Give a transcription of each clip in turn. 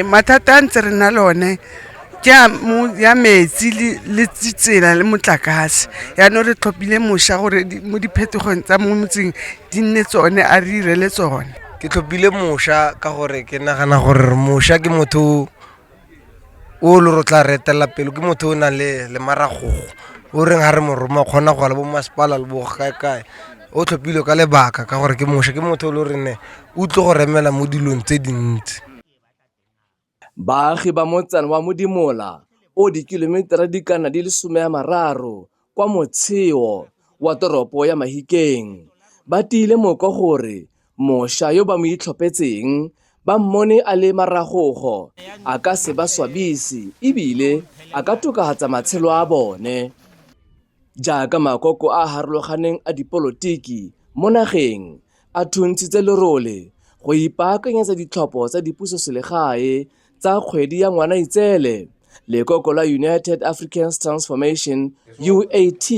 mathata a ntse re na lone ke ya metsi le tsela le motlakase yaanong re tlhophile mošwa gore mo diphetogong tsa mo motseng di nne tsone a re irele tsone. Ke tlhophile mošwa ka gore ke nagana gore mošwa ke motho o le ro tla retelela pele, ke motho o nang le maragogo o reng ga re moroma kgona go ya le bo masepala le bo kae o tlhophile ka lebaka ka gore ke mošwa, ke motho o le rene o tle go remela mo dilong tse dintsi. Baagi ba motsana wa Modimola o dikilometera di kana di le 30 kwa motsheo wa toropo ya Mahikeng ba tiile mooko gore mošwa yo ba mo itlhophetseng ba mmone a le maragogo a ka se ba swabise ebile a ka tokagatsa matshelo a bone. Jaaka makoko a harologaneng a dipolotiki mo nageng a thuntshitse lerole go ipaakanyetsa ditlhopho tsa dipusoselegae tsa kgwedi ya Ngwanaitseele, lekoko la United Africans Transformation UAT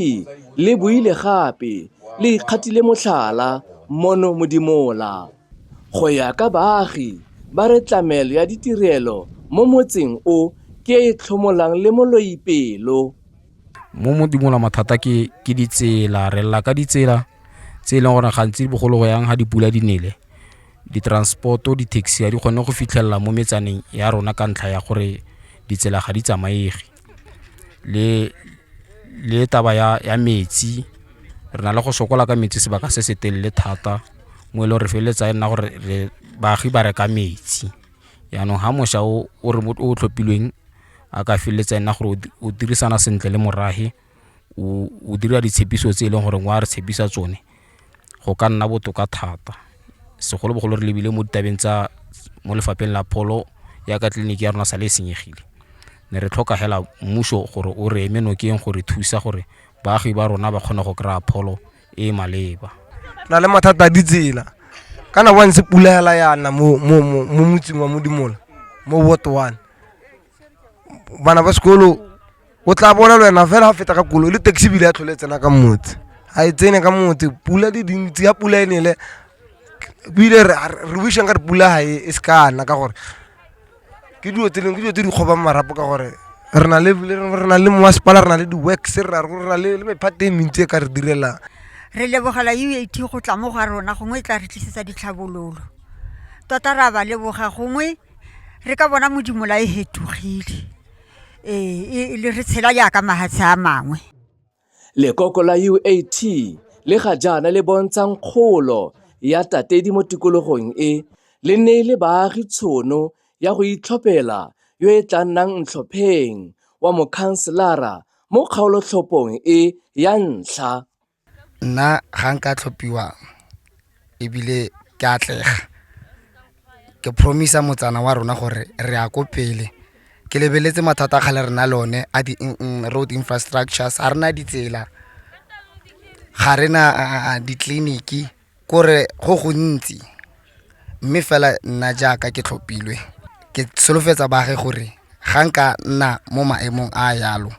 le buile gape le ikgatile motlhala mono Modimola. Go ya ka baagi ba re tlamelo ya ditirelo mo motseng o ke e tlhomolang le moloipelo. Mo Modimola mathata ke ditsela, re lla ka ditsela tse e leng gore gantsi bogolo go yang ga dipula di nele ditransporto di-taxi di kgone go fitlhelela mo metsaneng ya rona ka ntlha ya gore ditsela ga di tsamaege le taba ya metsi. Re na le go sokola ka metsi sebaka se se telele thata mo e le re feletsa e nna gore baagi ba reka metsi. Yaanong ga mošwa o tlhophilweng a ka feletsa e nna gore o dirisana sentle le moragi o dira ditshepiso tse e leng gore wa re tshepisa tsone go ka nna botoka thata, segolobogolo re lebile mo ditabeng tsa mo lefapheng la pholo ya ka tleliniki ya rona sa le senyegile. Ne re tlhoka hela mmuso gore o re eme nokeng gore thusa gore baagi ba rona ba kgone go kry-a pholo e maleba. Na le mathata a ditsela ka nako ntse pula hela yana mo motseng wa Modimola mo Ward 1. Bana ba sekolo o tla bona le wena fela ga feta ka koloi le taxi bile ya tlhole tsena ka motse a e tsene ka motse pula di dintsi ya pula e nele bile re wishang ka pula ha e skana ka gore ke dilo tse di kgobang marapo ka gore re na le masepala re na le di-works re na le mephate e mentsi e ka re direlang. Re lebogela UAT go tla mo ga rona gongwe e tla re tlisetsa ditlhabololo tota ra ba leboga gongwe re ka bona Modimola e hetogile le re tshela jaaka mahatshe a mangwe. Lekoko la UAT le ga jaana le bontshang kgolo ya tatedi mo tikologong e le neile baagi tshono ya go itlhophela yo e tla nnang ntlhopheng wa mokhanselara mo kgaolotlhophong e ya ntlha. Nna ga nka tlhophiwa ebile ke atlega ke promisa motsana wa rona gore re ya ko pele. Ke lebeletse mathata a gale re na lone a di-road infrastructures, ga rena ditsela, ga rena ditleliniki kore go gontsi. Mme fela nna jaaka ke tlhophilwe ke solofetsa baagi gore ga nka nna mo maemong a yalo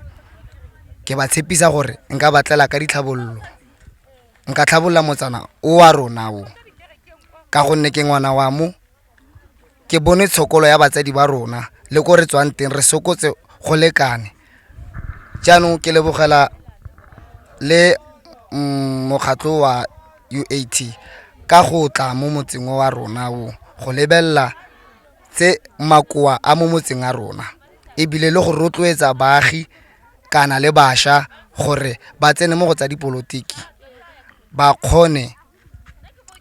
ke ba tshepisa gore nka batlela ka ditlhabololo, nka tlhabolola motsana o wa rona o ka gonne ke ngwana wa mo ke bone tshokolo ya batsadi ba rona le ko re tswang teng re sokotse go lekane. Jaanong ke lebogela le mokgatlo wa UAT ka go tla mo motseng wa rona o go lebella tse makoa a mo motseng a rona ebile le go rotloetsa baagi kana le bašwa gore ba tsene mo go tsa dipolotiki ba kgone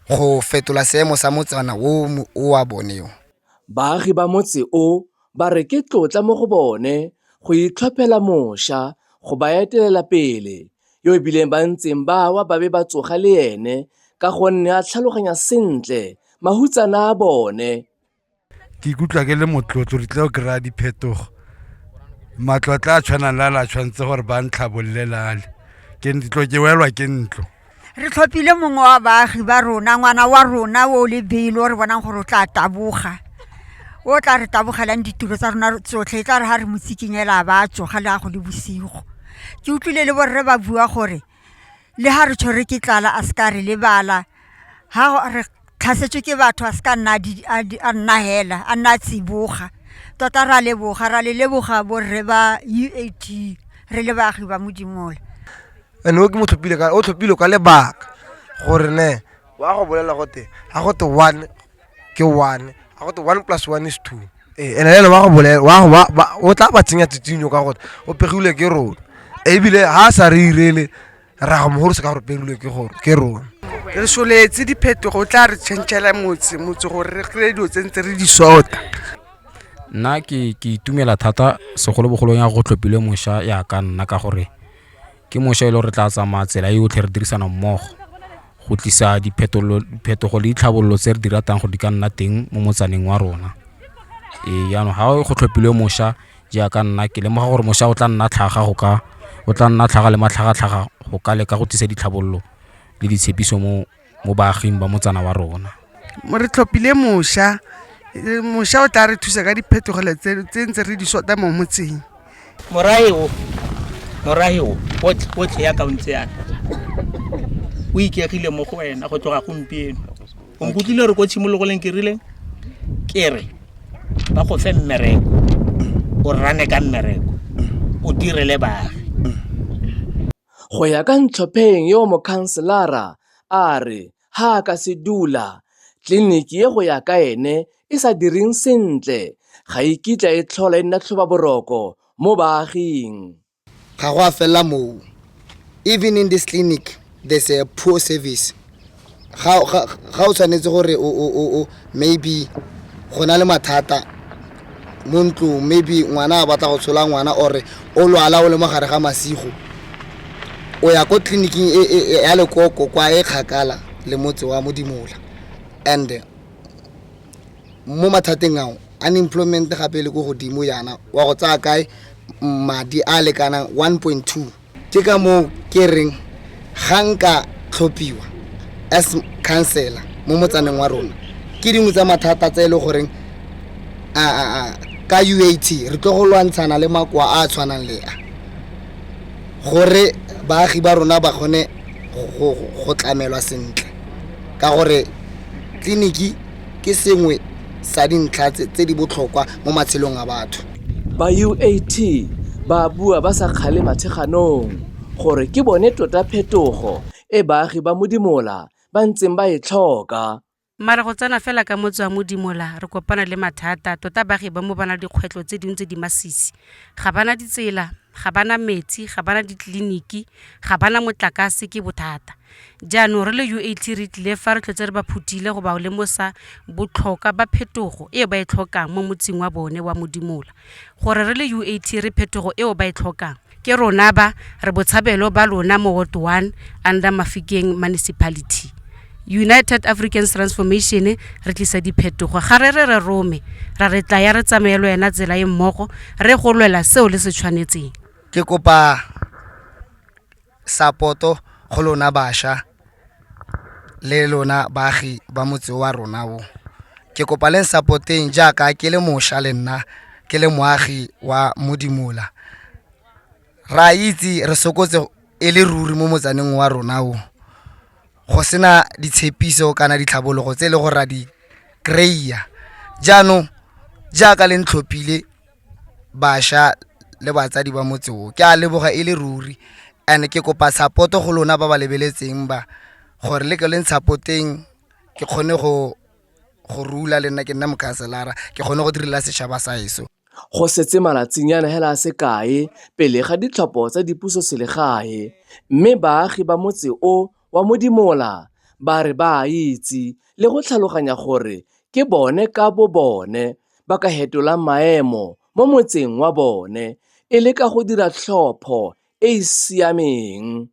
go fetola seemo sa motsana o wa boneo. Baagi ba motse o ba re ke tlotla mo go bone go itlhophela mošwa go ba etelela pele yo e bileng ba ntseng ba wa ba be ba tsoga le ene ka gonne a tlhaloganya sentle mahutsana a bone. Ke ikutlwa ke le motlotlo re tla go kry-a diphetogo, matlotla a tshwanang le a la tshwanetse gore ba ntlhabolelale ke ntlo ke welwa ke ntlo. Re tlhophile mongwe wa baagi ba rona, ngwana wa rona o le belo re bonang gore o tla taboga o tla re tabogelang ditiro tsa rona tsotlhe, e tla re ga re motsikinyela ba tsoga le a go le bosigo. Ke utlwile le borre ba bua gore le ga re tshwere ke tlala a se ka re lebala ga re tlhasetswe ke batho a se ka a nna hela a nna tsiboga tota ra le leboga borre ba UAT re le baagi ba Modimola and o ke mo tlhophile ka lebaka gore ne wa go bolela gote ga gote 1 ke 1 ga gote 1 + 1 is 2 and then wa go bolela o tla ba tsenya titsinyo ka gote o pegilwe ke rona ebile ha sa re irele ra go mogoro se ka gore pegilwe ke rona re soletse diphetogo o tla re tšhentšhela motse gore re kry dio tse ntse re di sota. Nna ke itumela thata segolobogolong ya go tlhophile mošwa ya ka nna ka gore ke mošwa e le gore re tla tsamaya tsela yotlhe re dirisana mmogo go tlisa diphetogo le ditlhabololo tse re di ratang go di ka nna teng mo motsaneng wa rona. Yaanong ga go tlhophile mošwa jaaka nna ke lemoga gore mošwa o tla nna tlhaga le matlhagatlhaga go ka leka go tlisa ditlhabololo le ditshepiso mo baaging ba motsana wa rona. Re tlhophile mošwa o tla re thusa ka diphetogelo tse ntse re di sota mo motseng. Morahiwo otlhe ya kaontse yana o ikegile mo go wena go tloga gompieno o nkutlwile re ko tshimologoleng ke rileng ke re ba go fe mmereko o rane ka mmereko o direle baagi. Go ya ka Ntlhopheng yo mokhanselara a re ha ka se dula tleliniki ye go ya ka ene e sa direng sentle ga ikitla e tlhola e nna tlhoba boroko mo baaging. Ga go a fela moo. Even in this clinic there's a poor service. Ga o tshwanetse gore o maybe go na le mathata mo ntlong, maybe ngwana a batla go tshola ngwana ore o lwala o le mogare ga masigo, o ya ko tleliniking ya Lekoko kwa e kgakala le motse wa Modimola. And mo mathateng ao unemployment gape le go godimo yana wa go tsaya kae madi a lekana 1.2. Ke ka mo ke reng ga nka tlhophiwa as counselor mo motsaneng wa rona ke dingwe tsa mathata tse e le goreng ka UAT re tlo go lwantshana le makwa a tshwanang le a gore baagi ba rona ba gone go tlamelwa sentle ka gore tleliniki ke sengwe sa dintlha tse di botlhokwa mo matshelong a batho. Ba UAT ba bua ba sa kgale matheganong gore ke bone tota phetogo e baagi ba Modimola ba ntseng ba e tlhoka. Mara go tsena fela ka motse wa Modimola re kopana le mathata tota baagi ba mo bana dikgwetlo tse dintse di masisi, ga bana ditsela, ga bana metsi, ga bana ditleliniki, ga bana motlakase ke bothata. Jaanong re le UAT re tlile fa re tlhotse re ba phutile go ba o lemosa botlhokwa ba phetogo e ba e tlhokang mo motseng wa bone wa Modimola. Gore re le UAT re phetogo e ba e tlhokang ke rona ba re botshabelo ba lona mo Ward 1 under Mafikeng municipality. United Africans Transformation re tlisa diphetogo ga re rome ra re tla ya re tsamaelo ena tsela e mmogo re go lwela seo le se tshwanetseng. Ke kopa sapoto go lona basha le lona baagi ba motse wa rona o. Ke kopa le supporteng jaaka ke le mosha le nna ke le moagi wa Modimola. Ra itse re sokotse e le ruri mo motsaneng wa rona o. Go sena ditshepiso kana ditlhabologo tse le go ra di kreia. Jaanong jaaka le ntlhophile basha le batsadi ba motse o, ke a leboga e le ruri and ke kopa support go lona ba ba lebeletseng ba gore le ke le supporteng ke kgone go rula le nna ke nna mokhanselara ke kgone go direla setšhaba sa eso. Go setse malatsinyana hela se kae pele ga ditlhopho tsa dipuso selegae, mme baagi ba motse o wa Modimola ba re ba itse le go tlhaloganya gore ke bone ka bo bone ba ka hetolang maemo mo motseng wa bone e le ka go dira tlhopho e e siameng.